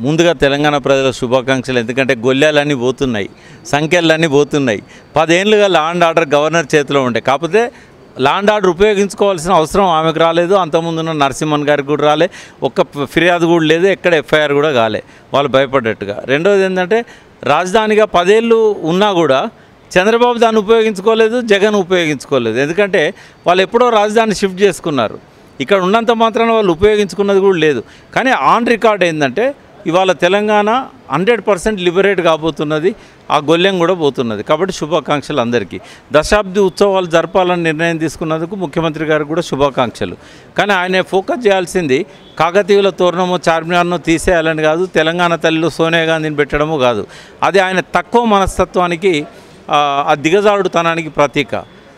ముందుగా తెలంగాణ ప్రజల శుభాకాంక్షలు. ఎందుకంటే గొల్లాలన్నీ పోతున్నాయి, సంఖ్యలన్నీ పోతున్నాయి. 10 ఏళ్ళుగా లా అండ్ ఆర్డర్ గవర్నర్ చేతిలో ఉండే, కాకపోతే లా అండ్ ఆర్డర్ ఉపయోగించుకోవాల్సిన అవసరం ఆమెకు రాలేదు, అంతకుముందున్న నరసింహన్ గారికి కూడా రాలే, ఒక్క ఫిర్యాదు కూడా లేదు, ఎక్కడ ఎఫ్ఐఆర్ కూడా కాలే వాళ్ళు భయపడ్డట్టుగా. రెండోది ఏంటంటే రాజధానిగా 10 ఏళ్ళు ఉన్నా కూడా చంద్రబాబు దాన్ని ఉపయోగించుకోలేదు, జగన్ ఉపయోగించుకోలేదు. ఎందుకంటే వాళ్ళు ఎప్పుడో రాజధాని షిఫ్ట్ చేసుకున్నారు, ఇక్కడ ఉన్నంత మాత్రాన వాళ్ళు ఉపయోగించుకున్నది కూడా లేదు. కానీ ఆన్ రికార్డ్ ఏంటంటే ఇవాళ తెలంగాణ 100% లిబరేట్ కాబోతున్నది, ఆ గొల్లెం కూడా పోతున్నది. కాబట్టి శుభాకాంక్షలు అందరికీ. దశాబ్ది ఉత్సవాలు జరపాలని నిర్ణయం తీసుకున్నందుకు ముఖ్యమంత్రి గారికి కూడా శుభాకాంక్షలు. కానీ ఆయన ఫోకస్ చేయాల్సింది కాకతీయుల తోరణమో చార్మినార్నో తీసేయాలని కాదు, తెలంగాణ తల్లిలో సోనియా గాంధీని పెట్టడము కాదు. అది ఆయన తక్కువ మనస్తత్వానికి, ఆ దిగజారుడుతనానికి ప్రతీక.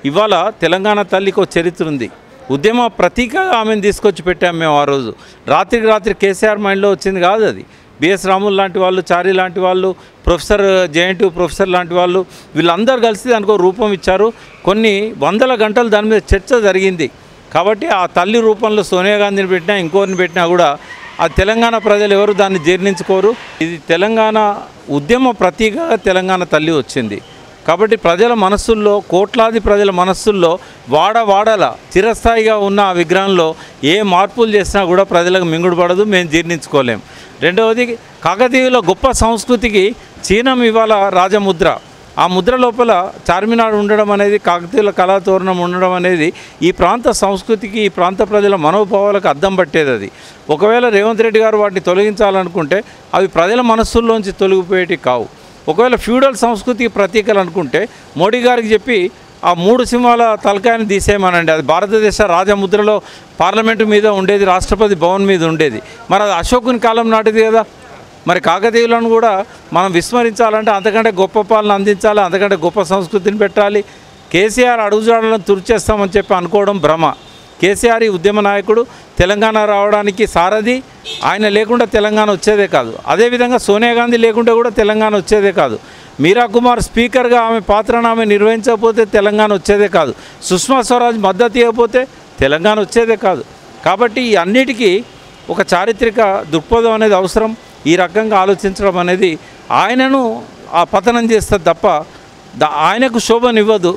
ఇవాళ తెలంగాణ తల్లికి ఒక చరిత్ర ఉంది, ఉద్యమ ప్రతీకగా ఆమెను తీసుకొచ్చి పెట్టాము మేము. ఆ రోజు రాత్రికి రాత్రి కేసీఆర్ మైండ్లో వచ్చింది కాదు అది. బిఎస్ రాములు లాంటి వాళ్ళు, చారీ లాంటి వాళ్ళు, ప్రొఫెసర్ జేఎన్టీ ప్రొఫెసర్ లాంటి వాళ్ళు, వీళ్ళందరూ కలిసి దానికి రూపం ఇచ్చారు. కొన్ని వందల గంటలు దాని మీద చర్చ జరిగింది. కాబట్టి ఆ తల్లి రూపంలో సోనియా గాంధీని పెట్టినా ఇంకోరిని పెట్టినా కూడా ఆ తెలంగాణ ప్రజలు ఎవరు దాన్ని జీర్ణించుకోరు. ఇది తెలంగాణ ఉద్యమ ప్రతీకగా తెలంగాణ తల్లి వచ్చింది. కాబట్టి ప్రజల మనస్సుల్లో, కోట్లాది ప్రజల మనస్సుల్లో వాడల చిరస్థాయిగా ఉన్న ఆ విగ్రహంలో ఏ మార్పులు చేసినా కూడా ప్రజలకు మింగుడు పడదు, మేము జీర్ణించుకోలేం. రెండవది, కాకతీయుల గొప్ప సంస్కృతికి చీనం ఇవాళ రాజముద్ర. ఆ ముద్ర లోపల చార్మినార్ ఉండడం అనేది, కాకతీయుల కళాతోరణం ఉండడం అనేది ఈ ప్రాంత సంస్కృతికి, ఈ ప్రాంత ప్రజల మనోభావాలకు అద్దం పట్టేది. అది ఒకవేళ రేవంత్ రెడ్డి గారు వాటిని తొలగించాలనుకుంటే అవి ప్రజల మనస్సుల్లోంచి తొలగిపోయేటి కావు. ఒకవేళ ఫ్యూడల్ సంస్కృతికి ప్రతీకలు అనుకుంటే మోడీ గారికి చెప్పి ఆ 3 సింహాల తలకాయని తీసేయమనండి. అది భారతదేశ రాజముద్రలో పార్లమెంటు మీద ఉండేది, రాష్ట్రపతి భవన్ మీద ఉండేది. మరి అది అశోకుని కాలం నాటిది కదా. మరి కాకతీయులను కూడా మనం విస్మరించాలంటే అంతకంటే గొప్ప పాలన అందించాలి, అంతకంటే గొప్ప సంస్కృతిని పెట్టాలి. కేసీఆర్ అడుగుజాడలను తుడిచేస్తామని చెప్పి అనుకోవడం భ్రమ. కేసీఆర్ ఈ ఉద్యమ నాయకుడు, తెలంగాణ రావడానికి సారథి. ఆయన లేకుండా తెలంగాణ వచ్చేదే కాదు. అదేవిధంగా సోనియా గాంధీ లేకుంటే కూడా తెలంగాణ వచ్చేదే కాదు. మీరా కుమార్ స్పీకర్గా ఆమె పాత్రను ఆమె నిర్వహించకపోతే తెలంగాణ వచ్చేదే కాదు. సుష్మా స్వరాజ్ మద్దతు ఇవ్వకపోతే తెలంగాణ వచ్చేదే కాదు. కాబట్టి ఈ అన్నిటికీ ఒక చారిత్రక దృక్పథం అనేది అవసరం. ఈ రకంగా ఆలోచించడం అనేది ఆయనను ఆ పతనం చేస్తుంది తప్ప ఆయనకు శోభనివ్వదు.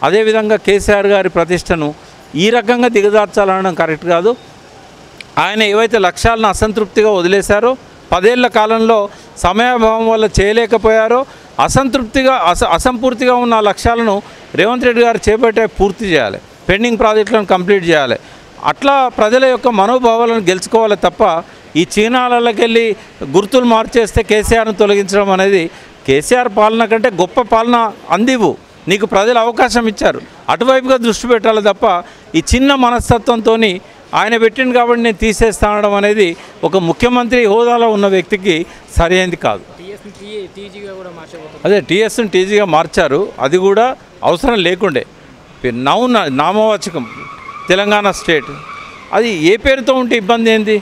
అదేవిధంగా కేసీఆర్ గారి ప్రతిష్టను ఈ రకంగా దిగజార్చాలనడం కరెక్ట్ కాదు. ఆయన ఏవైతే లక్ష్యాలను అసంతృప్తిగా వదిలేశారో, 10 ఏళ్ల కాలంలో సమయాభావం వల్ల చేయలేకపోయారో, అసంపూర్తిగా ఉన్న లక్ష్యాలను రేవంత్ రెడ్డి గారు చేపట్టే పూర్తి చేయాలి, పెండింగ్ ప్రాజెక్టులను కంప్లీట్ చేయాలి. అట్లా ప్రజల యొక్క మనోభావాలను గెలుచుకోవాలి తప్ప ఈ చీనాలకి వెళ్ళి గుర్తులు మార్చేస్తే కేసీఆర్ను తొలగించడం అనేది, కేసీఆర్ పాలన కంటే గొప్ప పాలన అందివు, నీకు ప్రజలు అవకాశం ఇచ్చారు, అటువైపుగా దృష్టి పెట్టాలి తప్ప ఈ చిన్న మనస్తత్వంతో ఆయన పెట్టింది కాబట్టి నేను తీసేస్తా అనడం అనేది ఒక ముఖ్యమంత్రి హోదాలో ఉన్న వ్యక్తికి సరైనది కాదు. అదే టీఎస్ని టీజీగా మార్చారు, అది కూడా అవసరం లేకుండే. నామవాచకం తెలంగాణ స్టేట్, అది ఏ పేరుతో ఉంటే ఇబ్బంది ఏంది?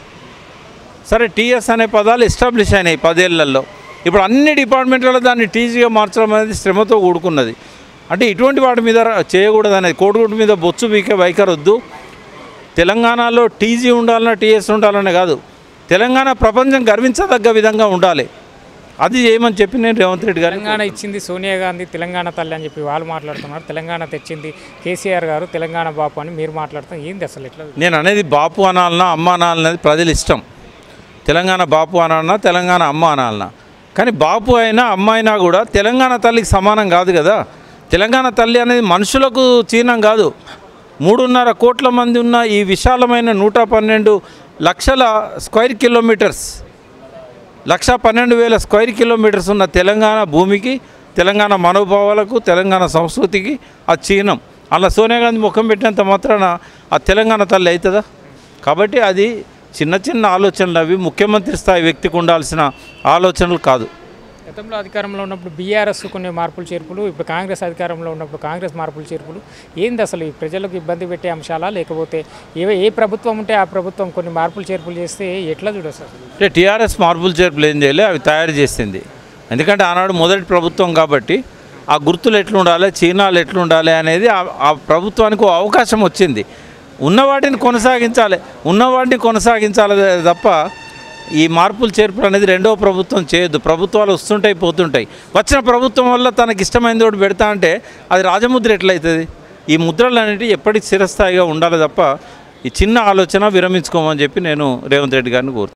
సరే, టీఎస్ అనే పదాలు ఎస్టాబ్లిష్ అయినాయి 10 ఏళ్లలో. ఇప్పుడు అన్ని డిపార్ట్మెంట్లలో దాన్ని టీజీగా మార్చడం అనేది శ్రమతో కూడుకున్నది. అంటే ఇటువంటి వాటి మీద చేయకూడదు అనేది, కోడిగుడ్డు మీద బొచ్చు బీకే వైఖరొద్దు. తెలంగాణలో టీజీ ఉండాలన్నా టీఎస్ ఉండాలనే కాదు, తెలంగాణ ప్రపంచం గర్వించదగ్గ విధంగా ఉండాలి. అది చేయమని చెప్పి నేను రేవంత్ రెడ్డి గారు. తెలంగాణ ఇచ్చింది సోనియా గాంధీ, తెలంగాణ తల్లి అని చెప్పి వాళ్ళు మాట్లాడుతున్నారు. తెలంగాణ తెచ్చింది కేసీఆర్ గారు, తెలంగాణ బాపు అని మీరు మాట్లాడుతున్నారు. ఏంది అసలు ఎట్లా? నేను అనేది బాపు అనాలన్నా అమ్మ అనాలనేది ప్రజల ఇష్టం. తెలంగాణ బాపు అనాలన్నా, తెలంగాణ అమ్మ అనాలన్నా. కానీ బాపు అయినా అమ్మ అయినా కూడా తెలంగాణ తల్లికి సమానం కాదు కదా. తెలంగాణ తల్లి అనేది మనుషులకు చిహ్నం కాదు. 3.5 కోట్ల మంది ఉన్న ఈ విశాలమైన 112 లక్షల స్క్వేర్ కిలోమీటర్స్, 1,12,000 స్క్వేర్ కిలోమీటర్స్ ఉన్న తెలంగాణ భూమికి, తెలంగాణ మనోభావాలకు, తెలంగాణ సంస్కృతికి ఆ చిహ్నం. అలా సోనియా గాంధీ ముఖం పెట్టినంత మాత్రాన ఆ తెలంగాణ తల్లి అవుతుందా? కాబట్టి అది చిన్న చిన్న ఆలోచనలు, అవి ముఖ్యమంత్రి స్థాయి వ్యక్తికి ఉండాల్సిన ఆలోచనలు కాదు. గతంలో అధికారంలో ఉన్నప్పుడు బీఆర్ఎస్ కొన్ని మార్పులు చేర్పులు, ఇప్పుడు కాంగ్రెస్ అధికారంలో ఉన్నప్పుడు కాంగ్రెస్ మార్పులు చేర్పులు. ఏంది అసలు? ఈ ప్రజలకు ఇబ్బంది పెట్టే అంశాలా, లేకపోతే ఏ ప్రభుత్వం ఉంటే ఆ ప్రభుత్వం కొన్ని మార్పులు చేర్పులు చేస్తే ఎట్లా చూడొచ్చు? అంటే టీఆర్ఎస్ మార్పులు చేర్పులు ఏం చేయలే, అవి తయారు చేసింది. ఎందుకంటే ఆనాడు మొదటి ప్రభుత్వం కాబట్టి ఆ గుర్తులు ఎట్లుండాలి, చిహ్నాలు ఎట్లుండాలి అనేది ఆ ప్రభుత్వానికి అవకాశం వచ్చింది. ఉన్నవాటిని కొనసాగించాలి తప్ప ఈ మార్పులు చేర్పులు అనేది రెండవ ప్రభుత్వం చేయొద్దు. ప్రభుత్వాలు వస్తుంటాయి పోతుంటాయి. వచ్చిన ప్రభుత్వం వల్ల తనకి ఇష్టమైనది ఒకటి పెడతా అంటే అది రాజముద్ర ఎట్లయితుంది? ఈ ముద్రలు అనేవి ఎప్పటికీ స్థిరస్థాయిగా ఉండాలి తప్ప ఈ చిన్న ఆలోచన విరమించుకోమని చెప్పి నేను రేవంత్ రెడ్డి గారిని కోరుతున్నాను.